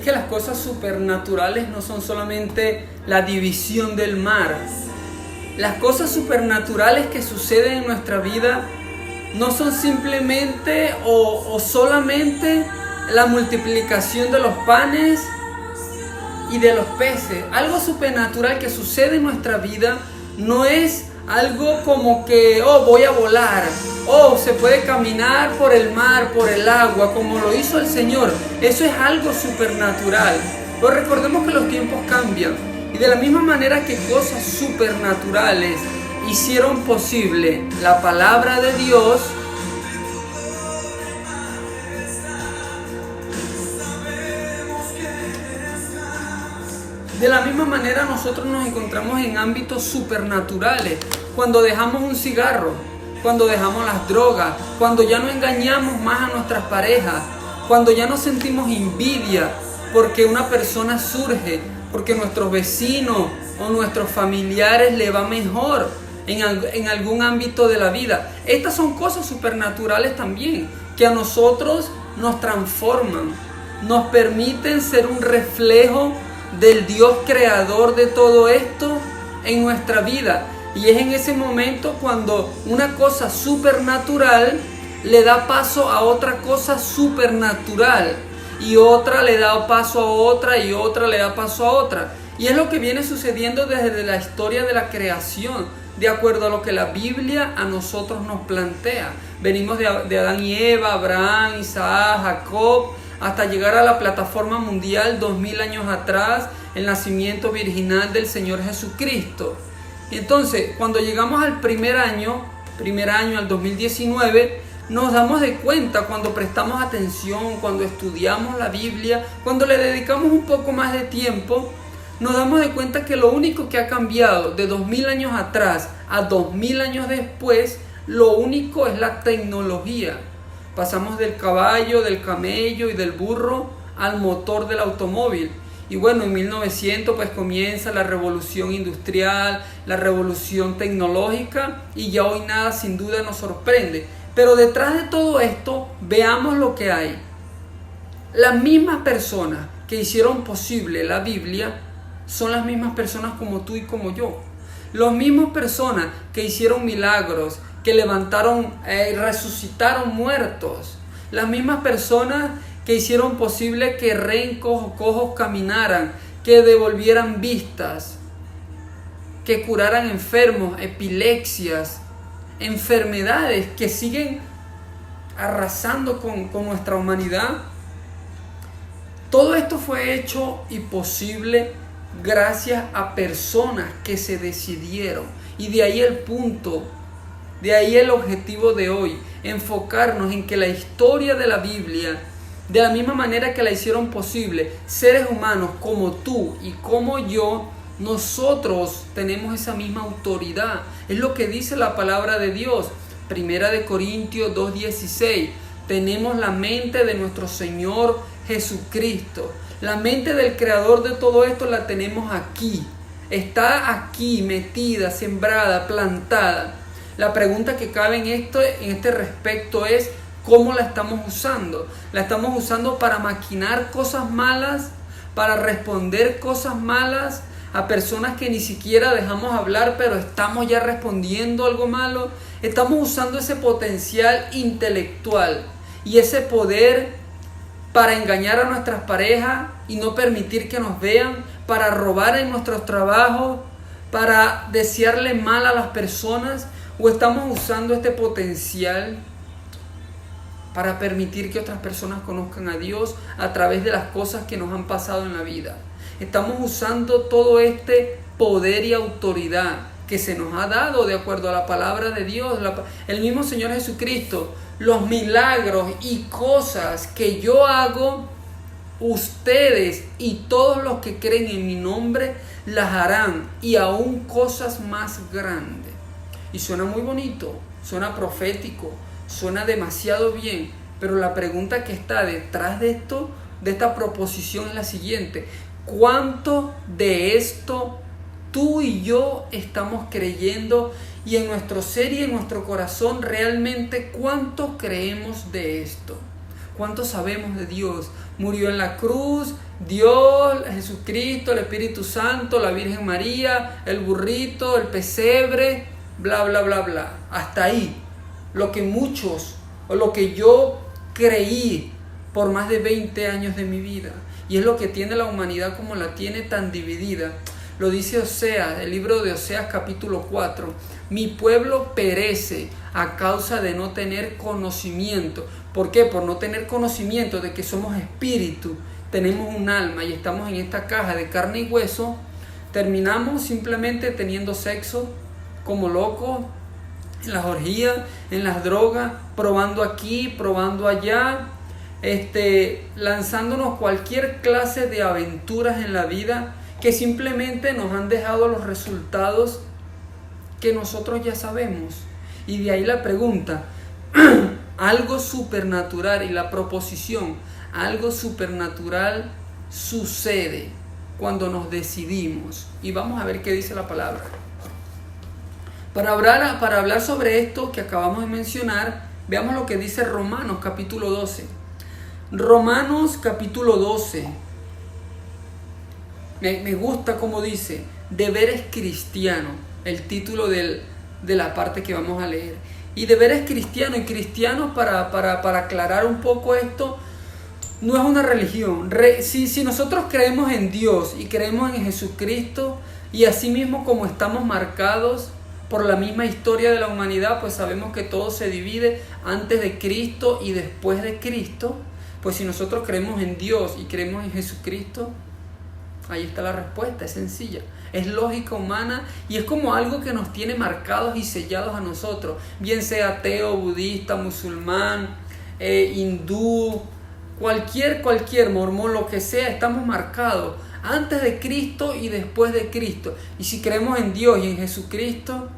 que las cosas supernaturales no son solamente la división del mar. Las cosas supernaturales que suceden en nuestra vida no son simplemente o solamente la multiplicación de los panes y de los peces. Algo supernatural que sucede en nuestra vida no es algo como que, voy a volar, se puede caminar por el mar, por el agua, como lo hizo el Señor. Eso es algo supernatural. Pero recordemos que los tiempos cambian. Y de la misma manera que cosas supernaturales hicieron posible la palabra de Dios, de la misma manera nosotros nos encontramos en ámbitos supernaturales. Cuando dejamos un cigarro, cuando dejamos las drogas, cuando ya no engañamos más a nuestras parejas, cuando ya no sentimos envidia porque una persona surge, porque nuestros vecinos o nuestros familiares le va mejor en algún ámbito de la vida. Estas son cosas supernaturales también, que a nosotros nos transforman, nos permiten ser un reflejo del Dios creador de todo esto en nuestra vida. Y es en ese momento cuando una cosa supernatural le da paso a otra cosa supernatural, y otra le da paso a otra, y otra le da paso a otra. Y es lo que viene sucediendo desde la historia de la creación, de acuerdo a lo que la Biblia a nosotros nos plantea. Venimos de Adán y Eva, Abraham, Isaac, Jacob, hasta llegar a la plataforma mundial 2000 años atrás, el nacimiento virginal del Señor Jesucristo. Y entonces, cuando llegamos al primer año, al 2019, nos damos de cuenta, cuando prestamos atención, cuando estudiamos la Biblia, cuando le dedicamos un poco más de tiempo, nos damos de cuenta que lo único que ha cambiado de 2000 años atrás a 2000 años después, lo único es la tecnología. Pasamos del caballo, del camello y del burro al motor del automóvil. Y bueno, en 1900 pues comienza la revolución industrial, la revolución tecnológica, y ya hoy nada sin duda nos sorprende. Pero detrás de todo esto, veamos lo que hay. Las mismas personas que hicieron posible la Biblia son las mismas personas como tú y como yo. Las mismas personas que hicieron milagros, que levantaron y resucitaron muertos. Las mismas personas que hicieron posible que rencos o cojos caminaran, que devolvieran vistas, que curaran enfermos, epilepsias, enfermedades que siguen arrasando con nuestra humanidad. Todo esto fue hecho y posible gracias a personas que se decidieron. Y de ahí el punto, de ahí el objetivo de hoy, enfocarnos en que la historia de la Biblia, de la misma manera que la hicieron posible seres humanos como tú y como yo, nosotros tenemos esa misma autoridad. Es lo que dice la palabra de Dios. Primera de Corintios 2:16. Tenemos la mente de nuestro Señor Jesucristo. La mente del creador de todo esto la tenemos aquí. Está aquí, metida, sembrada, plantada. La pregunta que cabe en este respecto es: ¿cómo la estamos usando? ¿La estamos usando para maquinar cosas malas? ¿Para responder cosas malas a personas que ni siquiera dejamos hablar, pero estamos ya respondiendo algo malo? Estamos usando ese potencial intelectual y ese poder para engañar a nuestras parejas y no permitir que nos vean, para robar en nuestros trabajos, para desearle mal a las personas. ¿O estamos usando este potencial para permitir que otras personas conozcan a Dios a través de las cosas que nos han pasado en la vida? Estamos usando todo este poder y autoridad que se nos ha dado de acuerdo a la palabra de Dios. El mismo Señor Jesucristo, los milagros y cosas que yo hago, ustedes y todos los que creen en mi nombre las harán, y aún cosas más grandes. Y suena muy bonito, suena profético, suena demasiado bien, pero la pregunta que está detrás de esto, de esta proposición, es la siguiente: ¿cuánto de esto tú y yo estamos creyendo? Y en nuestro ser y en nuestro corazón, realmente, ¿cuánto creemos de esto? ¿Cuánto sabemos de Dios? Murió en la cruz, Dios, Jesucristo, el Espíritu Santo, la Virgen María, el burrito, el pesebre, bla, bla, bla, bla. Hasta ahí. Lo que muchos, o lo que yo creí por más de 20 años de mi vida. Y es lo que tiene la humanidad como la tiene tan dividida. Lo dice Oseas, el libro de Oseas capítulo 4. Mi pueblo perece a causa de no tener conocimiento. ¿Por qué? Por no tener conocimiento de que somos espíritu, tenemos un alma y estamos en esta caja de carne y hueso. Terminamos simplemente teniendo sexo como locos, en las orgías, en las drogas, probando aquí, probando allá, lanzándonos cualquier clase de aventuras en la vida que simplemente nos han dejado los resultados que nosotros ya sabemos. Y de ahí la pregunta, algo supernatural, y la proposición, algo supernatural sucede cuando nos decidimos. Y vamos a ver qué dice la palabra. Para hablar sobre esto que acabamos de mencionar, veamos lo que dice Romanos capítulo 12. Romanos capítulo 12. Me gusta como dice, deberes cristianos, el título de la parte que vamos a leer. Y deberes cristianos, y cristianos, para aclarar un poco esto, no es una religión. Si nosotros creemos en Dios y creemos en Jesucristo, y así mismo como estamos marcados por la misma historia de la humanidad, pues sabemos que todo se divide antes de Cristo y después de Cristo. Pues si nosotros creemos en Dios y creemos en Jesucristo, ahí está la respuesta, es sencilla. Es lógica humana y es como algo que nos tiene marcados y sellados a nosotros. Bien sea ateo, budista, musulmán, hindú, cualquier mormón, lo que sea, estamos marcados antes de Cristo y después de Cristo. Y si creemos en Dios y en Jesucristo,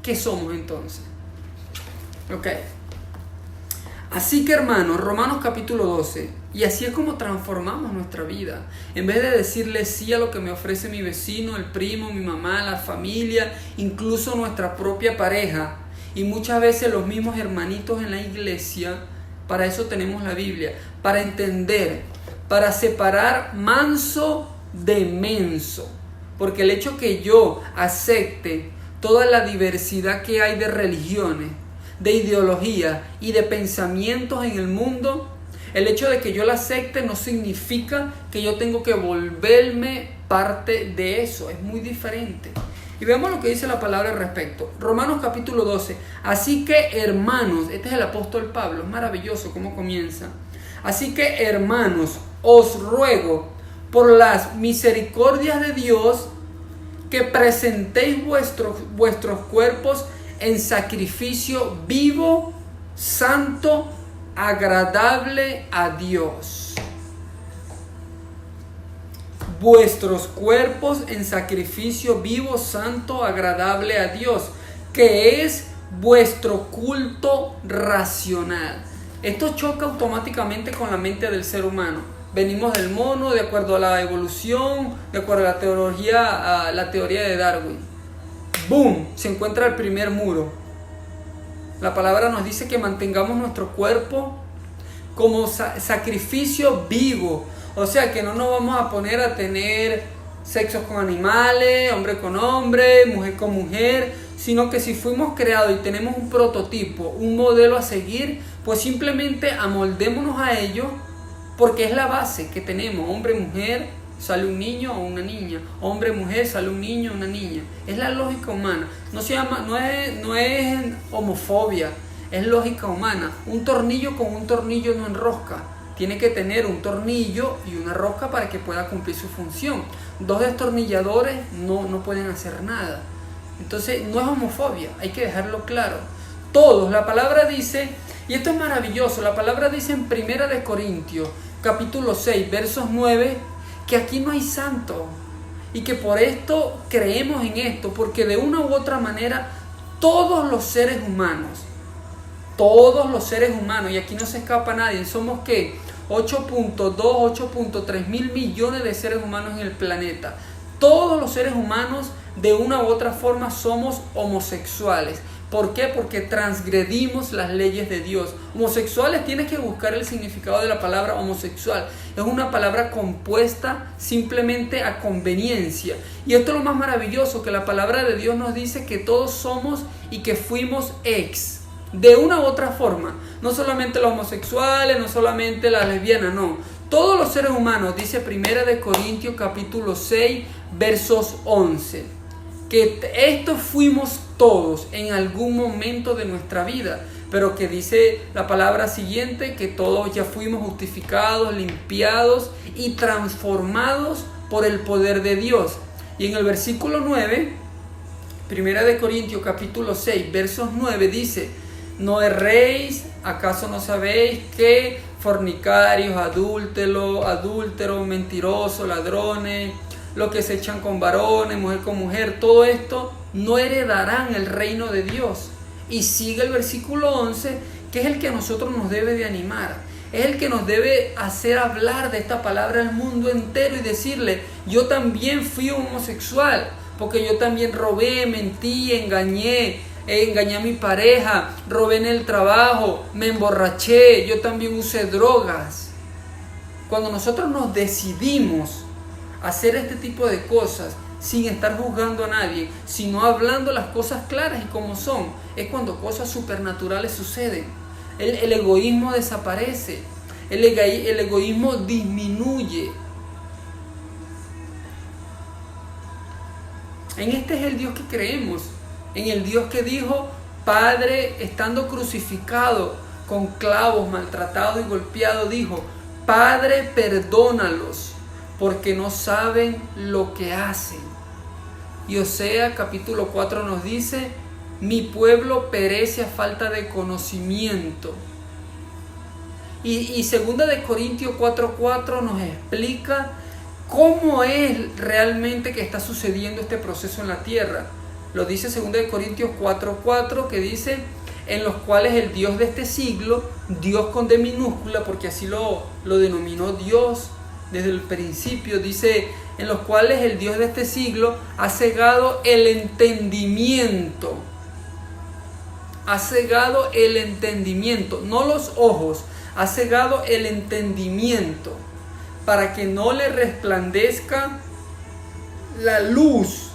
¿qué somos entonces? Ok. Así que hermanos, Romanos capítulo 12, y así es como transformamos nuestra vida. En vez de decirle sí a lo que me ofrece mi vecino, el primo, mi mamá, la familia, incluso nuestra propia pareja, y muchas veces los mismos hermanitos en la iglesia, para eso tenemos la Biblia, para entender, para separar manso de menso. Porque el hecho que yo acepte toda la diversidad que hay de religiones, de ideología y de pensamientos en el mundo, el hecho de que yo la acepte no significa que yo tengo que volverme parte de eso. Es muy diferente. Y veamos lo que dice la palabra al respecto. Romanos capítulo 12. Así que hermanos, este es el apóstol Pablo, es maravilloso cómo comienza. Así que hermanos, os ruego por las misericordias de Dios que presentéis vuestros cuerpos en sacrificio vivo, santo, agradable a Dios. Vuestros cuerpos en sacrificio vivo, santo, agradable a Dios, que es vuestro culto racional. Esto choca automáticamente con la mente del ser humano. Venimos del mono de acuerdo a la evolución, de acuerdo a la teoría de Darwin. ¡Boom! Se encuentra el primer muro. La palabra nos dice que mantengamos nuestro cuerpo como sacrificio vivo. O sea, que no nos vamos a poner a tener sexos con animales, hombre con hombre, mujer con mujer, sino que si fuimos creados y tenemos un prototipo, un modelo a seguir, pues simplemente amoldémonos a ello, porque es la base que tenemos. Hombre, mujer, sale un niño o una niña. Hombre, mujer, sale un niño o una niña. Es la lógica humana. No es homofobia, es lógica humana. Un tornillo con un tornillo no enrosca. Tiene que tener un tornillo y una rosca para que pueda cumplir su función. Dos destornilladores no pueden hacer nada. Entonces no es homofobia, hay que dejarlo claro. Todos, la palabra dice, y esto es maravilloso, la palabra dice en 1 Corintios, capítulo 6, versos 9, que aquí no hay santo y que por esto creemos en esto, porque de una u otra manera todos los seres humanos, y aquí no se escapa nadie, somos ¿qué? 8.2, 8.3 mil millones de seres humanos en el planeta. Todos los seres humanos de una u otra forma somos homosexuales, ¿Por qué? Porque transgredimos las leyes de Dios. Homosexuales, tienes que buscar el significado de la palabra homosexual. Es una palabra compuesta simplemente a conveniencia. Y esto es lo más maravilloso, que la palabra de Dios nos dice que todos somos y que fuimos de una u otra forma. No solamente los homosexuales, no solamente las lesbianas, no. Todos los seres humanos, dice 1 Corintios capítulo 6, versos 11. Que estos fuimos todos en algún momento de nuestra vida, pero que dice la palabra siguiente, que todos ya fuimos justificados, limpiados y transformados por el poder de Dios. Y en el versículo 9, 1 Corintios capítulo 6, versos 9 dice: no erréis, ¿acaso no sabéis que fornicarios, adúlteros, mentirosos, ladrones, los que se echan con varones, mujer con mujer, todo esto no heredarán el reino de Dios? Y sigue el versículo 11, que es el que a nosotros nos debe de animar, es el que nos debe hacer hablar de esta palabra al mundo entero y decirle: yo también fui homosexual, porque yo también robé, mentí, engañé a mi pareja, robé en el trabajo, me emborraché, yo también usé drogas. Cuando nosotros nos decidimos hacer este tipo de cosas sin estar juzgando a nadie, sino hablando las cosas claras y como son, es cuando cosas supernaturales suceden. El egoísmo desaparece, el egoísmo disminuye. En este es el Dios que creemos, en el Dios que dijo: Padre, estando crucificado con clavos, maltratado y golpeado, dijo: Padre, perdónalos, porque no saben lo que hacen. Y Oseas capítulo 4 nos dice: mi pueblo perece a falta de conocimiento. Y 2 Corintios 4:4 nos explica cómo es realmente que está sucediendo este proceso en la tierra. Lo dice 2 Corintios 4:4, que dice: en los cuales el Dios de este siglo, Dios con D minúscula, porque así lo denominó Dios desde el principio, dice: en los cuales el Dios de este siglo ha cegado el entendimiento. Ha cegado el entendimiento, no los ojos, ha cegado el entendimiento, para que no le resplandezca la luz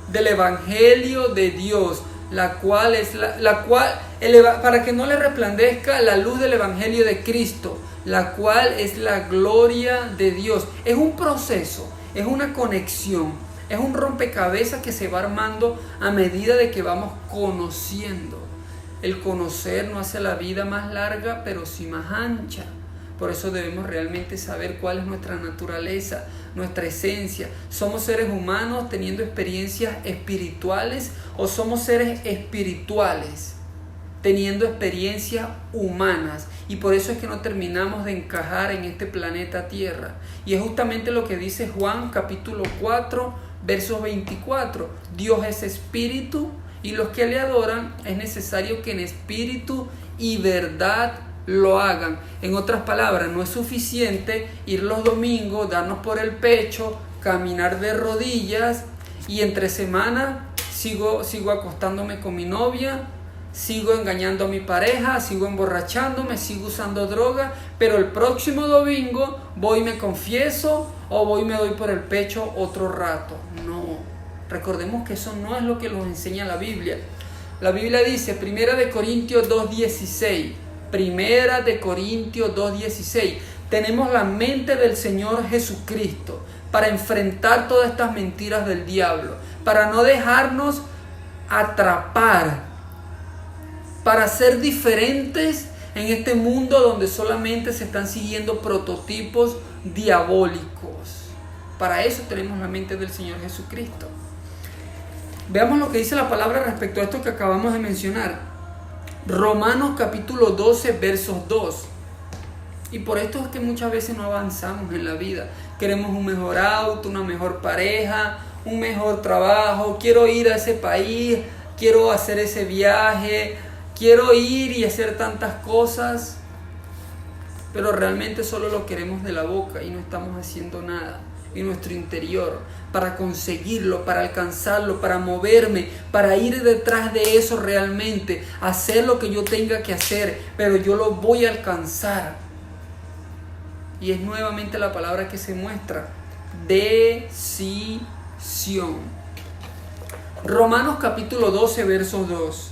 del Evangelio de Dios, para que no le resplandezca la luz del Evangelio de Cristo, la cual es la gloria de Dios. Es un proceso, es una conexión, es un rompecabezas que se va armando a medida de que vamos conociendo. El conocer no hace la vida más larga, pero sí más ancha. Por eso debemos realmente saber cuál es nuestra naturaleza, nuestra esencia. ¿Somos seres humanos teniendo experiencias espirituales o somos seres espirituales teniendo experiencias humanas? Y por eso es que no terminamos de encajar en este planeta Tierra. Y es justamente lo que dice Juan capítulo 4, versos 24. Dios es espíritu y los que le adoran es necesario que en espíritu y verdad lo hagan. En otras palabras, no es suficiente ir los domingos, darnos por el pecho, caminar de rodillas y entre semana sigo acostándome con mi novia, sigo engañando a mi pareja, sigo emborrachándome, sigo usando droga, pero el próximo domingo voy y me confieso o voy y me doy por el pecho otro rato. No, recordemos que eso no es lo que nos enseña la Biblia. La Biblia dice, 1 Corintios 2:16, 1 Corintios 2:16, tenemos la mente del Señor Jesucristo para enfrentar todas estas mentiras del diablo, para no dejarnos atrapar, para ser diferentes en este mundo donde solamente se están siguiendo prototipos diabólicos. Para eso tenemos la mente del Señor Jesucristo. Veamos lo que dice la palabra respecto a esto que acabamos de mencionar. Romanos capítulo 12, versos 2. Y por esto es que muchas veces no avanzamos en la vida. Queremos un mejor auto, una mejor pareja, un mejor trabajo. Quiero ir a ese país, quiero hacer ese viaje, quiero ir y hacer tantas cosas. Pero realmente solo lo queremos de la boca y no estamos haciendo nada. en nuestro interior para conseguirlo, para alcanzarlo, para moverme, para ir detrás de eso realmente, hacer lo que yo tenga que hacer, pero yo lo voy a alcanzar. Y es nuevamente la palabra que se muestra: decisión. Romanos capítulo 12, versos 2.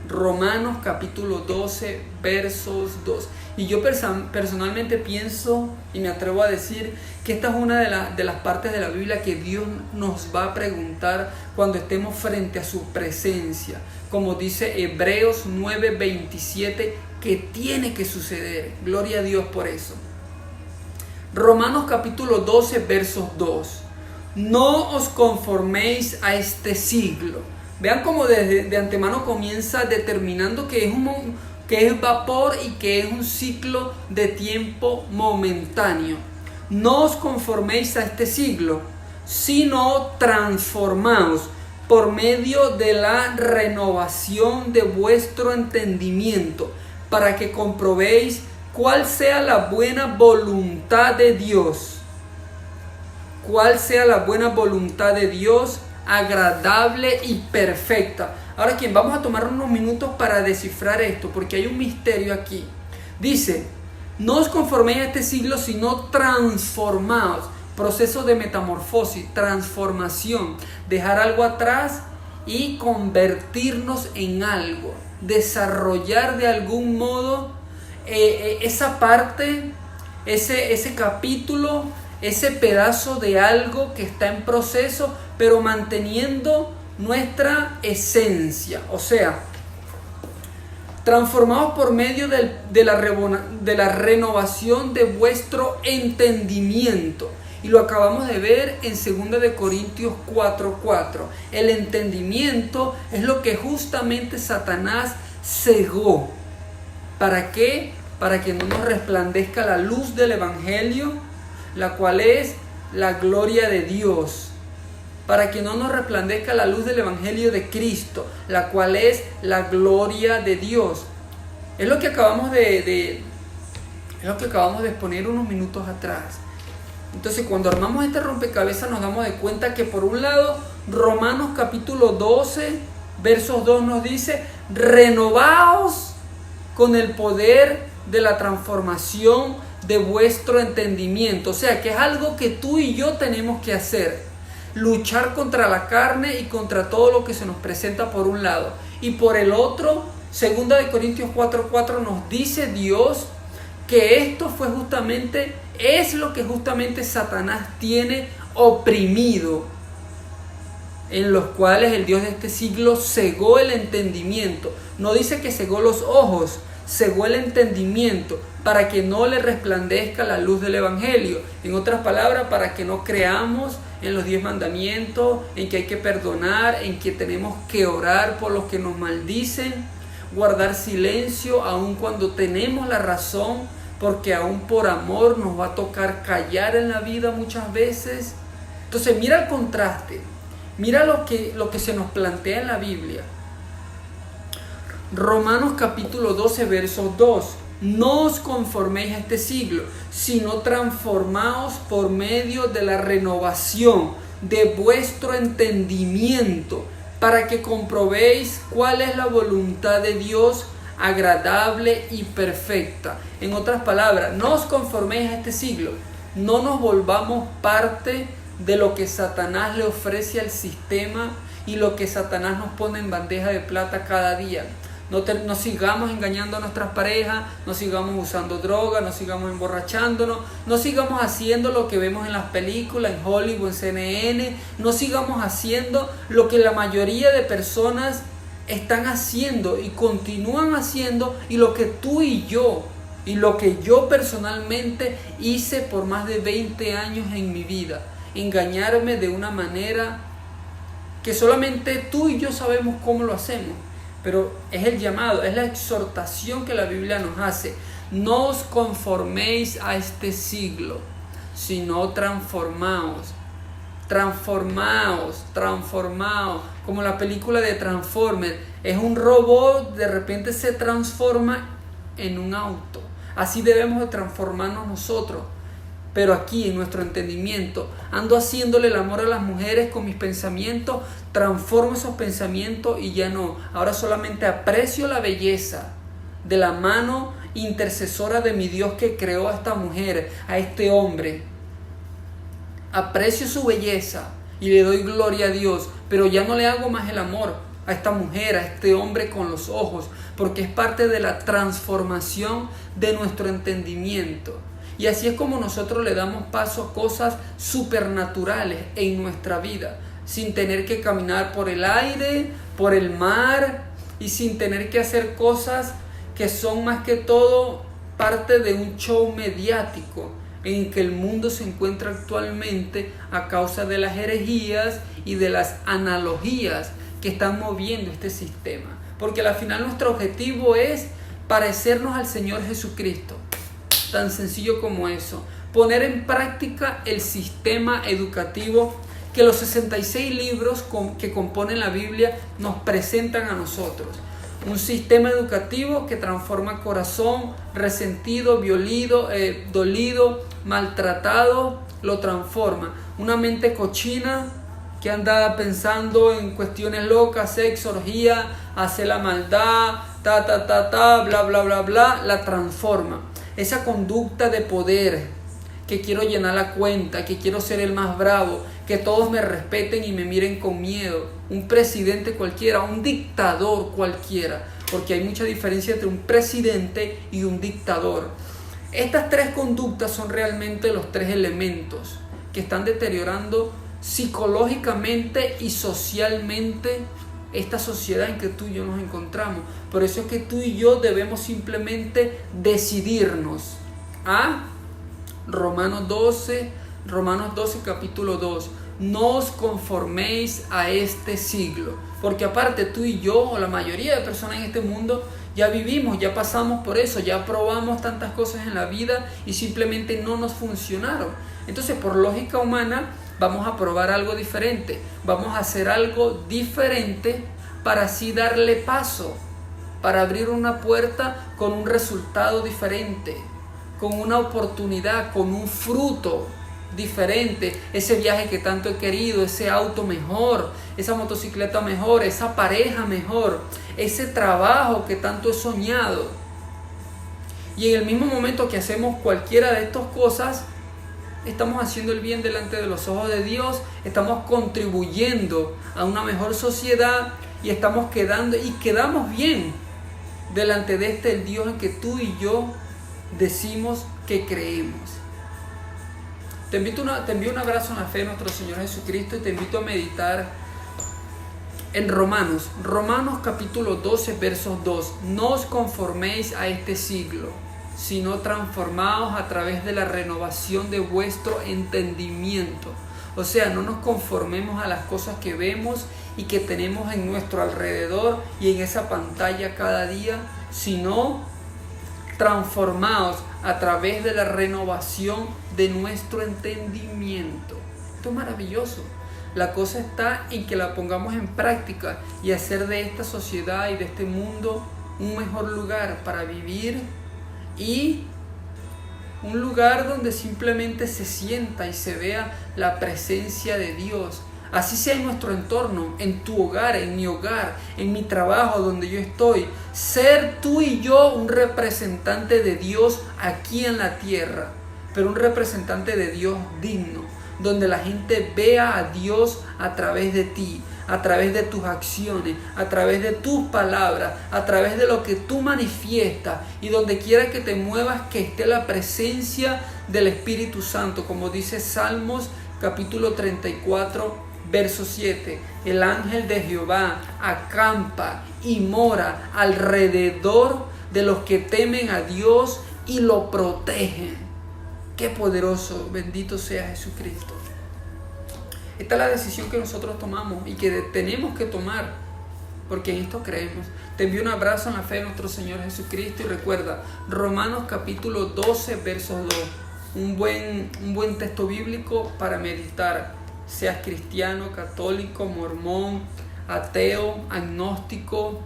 Romanos capítulo 12, versos 2. Y yo personalmente pienso y me atrevo a decir que esta es una de las partes de la Biblia que Dios nos va a preguntar cuando estemos frente a su presencia. Como dice Hebreos 9:27, que tiene que suceder. Gloria a Dios por eso. Romanos capítulo 12, versos 2. No os conforméis a este siglo. Vean cómo de antemano comienza determinando que es vapor y que es un ciclo de tiempo momentáneo. No os conforméis a este siglo, sino transformaos por medio de la renovación de vuestro entendimiento, para que comprobéis cuál sea la buena voluntad de Dios. Cuál sea la buena voluntad de Dios, agradable y perfecta. Ahora bien, vamos a tomar unos minutos para descifrar esto, porque hay un misterio aquí. Dice: no os conforméis a este siglo, sino transformaos. Proceso de metamorfosis, transformación, dejar algo atrás y convertirnos en algo, desarrollar de algún modo esa parte, ese capítulo, ese pedazo de algo que está en proceso, pero manteniendo nuestra esencia. O sea, transformados por medio de la renovación de vuestro entendimiento. Y lo acabamos de ver en 2 de Corintios 4:4. El entendimiento es lo que justamente Satanás cegó. ¿Para qué? Para que no nos resplandezca la luz del Evangelio, la cual es la gloria de Dios. Para que no nos resplandezca la luz del Evangelio de Cristo, la cual es la gloria de Dios. Es lo que acabamos de exponer unos minutos atrás. Entonces, cuando armamos este rompecabezas nos damos de cuenta que, por un lado, Romanos capítulo 12, versos 2 nos dice: renovaos con el poder de la transformación de vuestro entendimiento. O sea, que es algo que tú y yo tenemos que hacer. Luchar contra la carne y contra todo lo que se nos presenta por un lado. Y por el otro, 2 de Corintios 4:4 nos dice Dios que esto es lo que justamente Satanás tiene oprimido, en los cuales el Dios de este siglo cegó el entendimiento. No dice que cegó los ojos, cegó el entendimiento para que no le resplandezca la luz del Evangelio. En otras palabras, para que no creamos en los 10 mandamientos, en que hay que perdonar, en que tenemos que orar por los que nos maldicen, guardar silencio aun cuando tenemos la razón, porque aún por amor nos va a tocar callar en la vida muchas veces. Entonces mira el contraste, mira lo que se nos plantea en la Biblia. Romanos capítulo 12, versos 2. No os conforméis a este siglo, sino transformaos por medio de la renovación de vuestro entendimiento, para que comprobéis cuál es la voluntad de Dios, agradable y perfecta. En otras palabras, no os conforméis a este siglo, no nos volvamos parte de lo que Satanás le ofrece al sistema y lo que Satanás nos pone en bandeja de plata cada día. No sigamos engañando a nuestras parejas, no sigamos usando drogas, no sigamos emborrachándonos, no sigamos haciendo lo que vemos en las películas, en Hollywood, en CNN, no sigamos haciendo lo que la mayoría de personas están haciendo y continúan haciendo, y lo que tú y yo, y lo que yo personalmente hice por más de 20 años en mi vida. Engañarme de una manera que solamente tú y yo sabemos cómo lo hacemos. Pero es el llamado, es la exhortación que la Biblia nos hace. No os conforméis a este siglo, sino transformaos. Transformaos. Como la película de Transformers. Es un robot, de repente se transforma en un auto. Así debemos de transformarnos nosotros. pero aquí en nuestro entendimiento ando haciéndole el amor a las mujeres con mis pensamientos, transformo esos pensamientos y ya no. Ahora solamente aprecio la belleza de la mano intercesora de mi Dios que creó a esta mujer, a este hombre. Aprecio su belleza y le doy gloria a Dios, pero ya no le hago más el amor a esta mujer, a este hombre con los ojos, porque es parte de la transformación de nuestro entendimiento. Y así es como nosotros le damos paso a cosas supernaturales en nuestra vida, sin tener que caminar por el aire, por el mar, y sin tener que hacer cosas que son más que todo parte de un show mediático en que el mundo se encuentra actualmente a causa de las herejías y de las analogías que están moviendo este sistema. Porque al final nuestro objetivo es parecernos al Señor Jesucristo. Tan sencillo como eso. Poner en práctica el sistema educativo que los 66 libros que componen la Biblia nos presentan a nosotros. Un sistema educativo que transforma corazón resentido, dolido, maltratado, lo transforma. Una mente cochina que anda pensando en cuestiones locas, sexo, orgía, hace la maldad, bla, bla, bla, bla, la transforma. Esa conducta de poder, que quiero llenar la cuenta, que quiero ser el más bravo, que todos me respeten y me miren con miedo. Un presidente cualquiera, un dictador cualquiera, porque hay mucha diferencia entre un presidente y un dictador. Estas tres conductas son realmente los tres elementos que están deteriorando psicológicamente y socialmente esta sociedad en que tú y yo nos encontramos. Por eso es que tú y yo debemos simplemente decidirnos a Romanos 12 capítulo 2. No os conforméis a este siglo, porque aparte tú y yo o la mayoría de personas en este mundo ya vivimos, ya pasamos por eso, ya probamos tantas cosas en la vida y simplemente no nos funcionaron. Entonces, por lógica humana, vamos a probar algo diferente, vamos a hacer algo diferente para así darle paso, para abrir una puerta con un resultado diferente, con una oportunidad, con un fruto diferente, ese viaje que tanto he querido, ese auto mejor, esa motocicleta mejor, esa pareja mejor, ese trabajo que tanto he soñado. Y en el mismo momento que hacemos cualquiera de estas cosas, estamos haciendo el bien delante de los ojos de Dios, estamos contribuyendo a una mejor sociedad y quedamos bien delante de el Dios en que tú y yo decimos que creemos. Te envío un abrazo en la fe de nuestro Señor Jesucristo y te invito a meditar en Romanos capítulo 12 versos 2. No os conforméis a este siglo, sino transformaos a través de la renovación de vuestro entendimiento. O sea, no nos conformemos a las cosas que vemos y que tenemos en nuestro alrededor y en esa pantalla cada día, sino transformaos a través de la renovación de nuestro entendimiento. Esto es maravilloso. La cosa está en que la pongamos en práctica y hacer de esta sociedad y de este mundo un mejor lugar para vivir y un lugar donde simplemente se sienta y se vea la presencia de Dios. Así sea en nuestro entorno, en tu hogar, en mi hogar, en mi trabajo donde yo estoy. Ser tú y yo un representante de Dios aquí en la tierra, pero un representante de Dios digno, donde la gente vea a Dios a través de ti, a través de tus acciones, a través de tus palabras, a través de lo que tú manifiestas, y donde quiera que te muevas, que esté la presencia del Espíritu Santo, como dice Salmos capítulo 34 verso 7, el ángel de Jehová acampa y mora alrededor de los que temen a Dios y lo protegen. Qué poderoso, bendito sea Jesucristo. Esta es la decisión que nosotros tomamos y que tenemos que tomar, porque en esto creemos. Te envío un abrazo en la fe de nuestro Señor Jesucristo y recuerda, Romanos capítulo 12 versos 2, un buen texto bíblico para meditar. Seas cristiano, católico, mormón, ateo, agnóstico,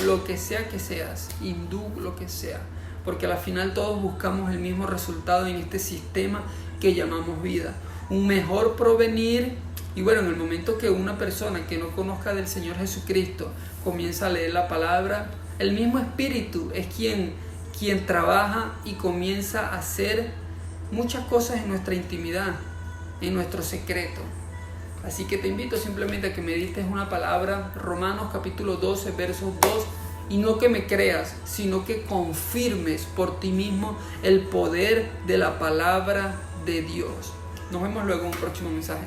lo que sea que seas, hindú, lo que sea. porque al final todos buscamos el mismo resultado en este sistema que llamamos vida, un mejor porvenir. Y bueno, en el momento que una persona que no conozca del Señor Jesucristo comienza a leer la palabra, el mismo Espíritu es quien trabaja y comienza a hacer muchas cosas en nuestra intimidad, en nuestro secreto. Así que te invito simplemente a que medites una palabra, Romanos capítulo 12, versos 2, y no que me creas, sino que confirmes por ti mismo el poder de la palabra de Dios. Nos vemos luego en un próximo mensaje.